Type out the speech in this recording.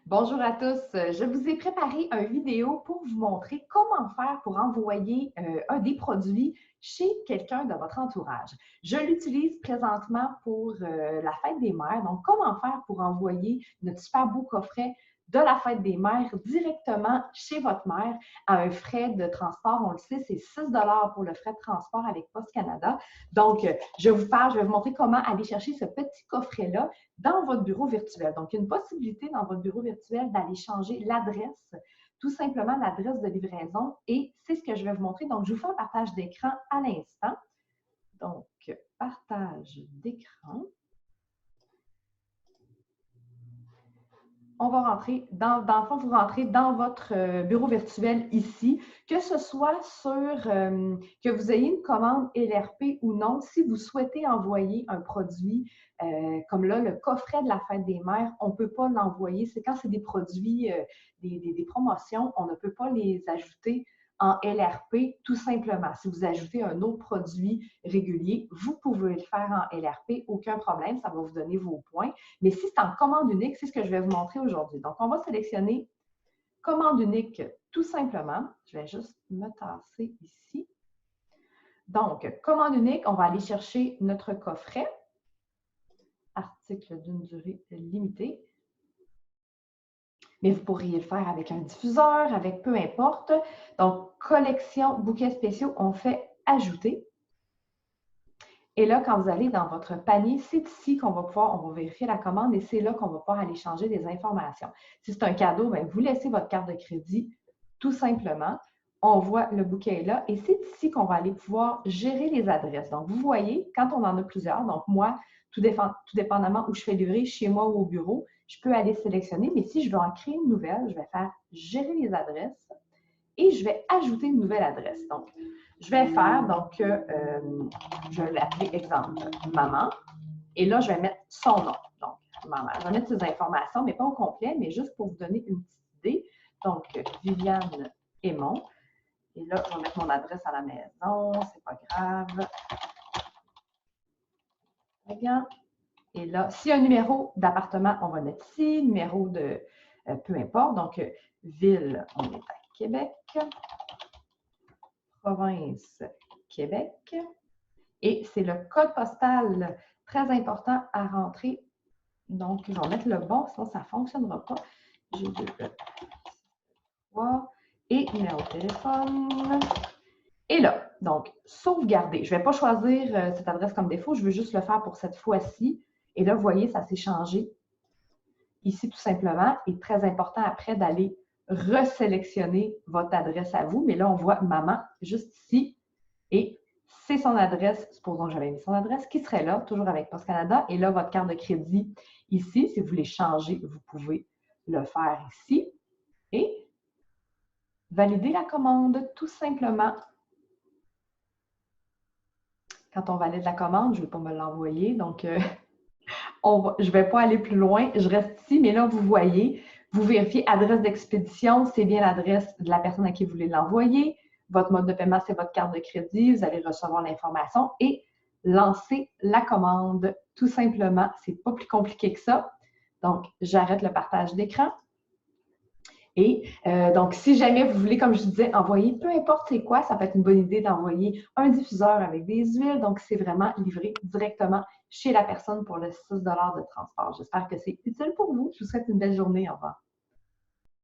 Bonjour à tous, je vous ai préparé une vidéo pour vous montrer comment faire pour envoyer des produits chez quelqu'un de votre entourage. Je l'utilise présentement pour la fête des mères, donc comment faire pour envoyer notre super beau coffret de la fête des mères directement chez votre mère à un frais de transport. On le sait, c'est 6 pour le frais de transport avec Post Canada. Donc, je vais vous montrer comment aller chercher ce petit coffret-là dans votre bureau virtuel. Donc, il y a une possibilité dans votre bureau virtuel d'aller changer l'adresse, tout simplement l'adresse de livraison, et c'est ce que je vais vous montrer. Donc, je vous fais un partage d'écran à l'instant. Donc, partage d'écran. On va rentrer dans le fond, vous rentrez dans votre bureau virtuel ici, que ce soit que vous ayez une commande LRP ou non, si vous souhaitez envoyer un produit, comme là, le coffret de la fête des mères, on ne peut pas l'envoyer. C'est quand c'est des produits, des promotions, on ne peut pas les ajouter en LRP, tout simplement. Si vous ajoutez un autre produit régulier, vous pouvez le faire en LRP, aucun problème, ça va vous donner vos points. Mais si c'est en commande unique, c'est ce que je vais vous montrer aujourd'hui. Donc, on va sélectionner commande unique tout simplement. Je vais juste me tasser ici. Donc, commande unique, on va aller chercher notre coffret, article d'une durée limitée. Mais vous pourriez le faire avec un diffuseur, avec peu importe. Donc, collection, bouquets spéciaux, on fait ajouter. Et là, quand vous allez dans votre panier, c'est ici qu'on va pouvoir, on va vérifier la commande et c'est là qu'on va pouvoir aller changer des informations. Si c'est un cadeau, bien, vous laissez votre carte de crédit tout simplement. On voit le bouquet est là et c'est ici qu'on va aller pouvoir gérer les adresses. Donc, vous voyez, quand on en a plusieurs, donc moi, tout dépendamment où je fais livrer, chez moi ou au bureau, je peux aller sélectionner, mais si je veux en créer une nouvelle, je vais faire gérer les adresses et je vais ajouter une nouvelle adresse. Donc, je vais faire, je vais l'appeler exemple maman. Et là, je vais mettre son nom. Donc, maman. Je vais mettre ses informations, mais pas au complet, mais juste pour vous donner une petite idée. Donc, Viviane Aymon. Et là, je vais mettre mon adresse à la maison. C'est pas grave. Regarde. Et là, s'il y a un numéro d'appartement, on va mettre ici. Numéro de peu importe. Donc, ville, on est à Québec. Province, Québec. Et c'est le code postal très important à rentrer. Donc, je vais mettre le bon, sinon ça ne fonctionnera pas. J'ai 2, 3 et numéro de téléphone. Et là, donc, sauvegarder. Je ne vais pas choisir cette adresse comme défaut, je veux juste le faire pour cette fois-ci. Et là, vous voyez, ça s'est changé ici tout simplement. Et très important après d'aller resélectionner votre adresse à vous. Mais là, on voit maman juste ici. Et c'est son adresse, supposons que j'avais mis son adresse, qui serait là, toujours avec Post Canada. Et là, votre carte de crédit ici, si vous voulez changer, vous pouvez le faire ici. Et valider la commande, tout simplement. Quand on valide la commande, je ne vais pas me l'envoyer, donc je ne vais pas aller plus loin, je reste ici, mais là, vous voyez, vous vérifiez adresse d'expédition, c'est bien l'adresse de la personne à qui vous voulez l'envoyer. Votre mode de paiement, c'est votre carte de crédit, vous allez recevoir l'information et lancer la commande, tout simplement. C'est pas plus compliqué que ça. Donc, j'arrête le partage d'écran. Et donc, si jamais vous voulez, comme je disais, envoyer peu importe c'est quoi, ça peut être une bonne idée d'envoyer un diffuseur avec des huiles. Donc, c'est vraiment livré directement chez la personne pour le 6 de transport. J'espère que c'est utile pour vous. Je vous souhaite une belle journée. Au revoir.